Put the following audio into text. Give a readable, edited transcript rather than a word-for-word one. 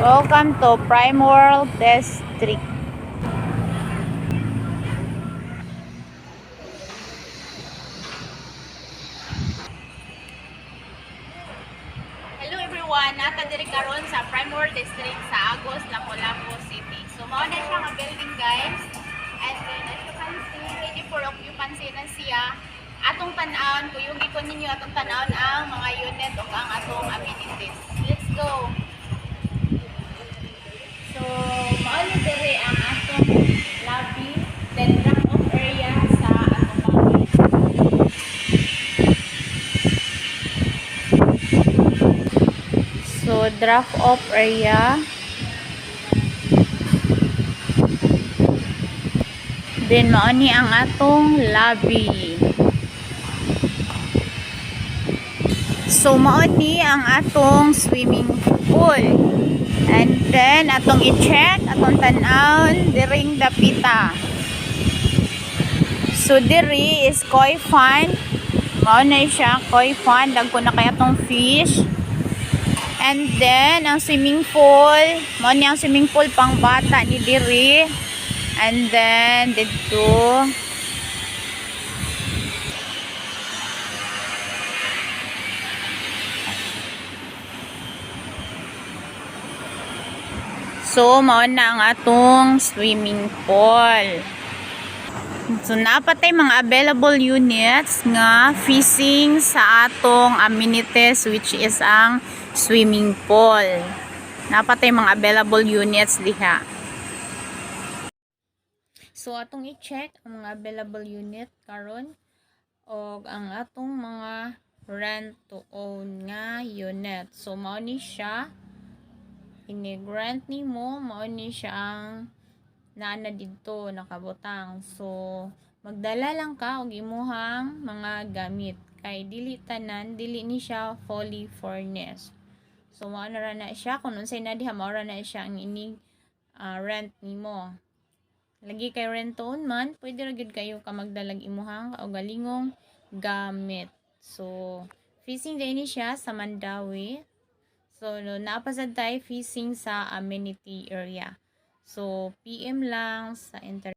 Welcome to Prime World District. Hello everyone, nata diri karon sa Prime World District sa Agos, Lapu-Lapu City. So mao na siya nga building guys. And then as you can see, ready for occupancy na siya. Atong tan-awon, kung ikon ninyo atong tan-awon ang mga unit o ang atong amenities. Let's go. So mao ni diri ang atong lobby, then drop-off area sa atong mga So, drop-off area. Then, mauni ang atong lobby. So, mauni ang atong swimming pool. And then, atong i-check, atong tan-awon, diring dapita. So, diri is koi fund. Mauna siya, koi fund. Dagko na kaya atong fish. And then, ang swimming pool, mo niya ang swimming pool pang bata ni diri. And then, dito. So, mao na ang atong swimming pool. So, napatay mga available units nga facing sa atong amenities which is ang swimming pool. Napatay mga available units diha. So, atong i-check ang mga available unit karon o ang atong mga rent to own nga unit. So, mao ni siya ini-grant nimo, mao ni siya ang naana dito nakabutang. So, magdala lang ka og imuhang mga gamit kay dili tanan, dili ni siya fully furnished. So, mao na siya kung unsay na diha, mao na siya ang ini rent nimo. Lagi kay rent to own man, pwede ra gyud kayo ka magdalag imuhang kaugalingong gamit. So, facing din ni siya sa Mandawi. So, napasad tayo facing sa amenity area. So, PM lang sa internet.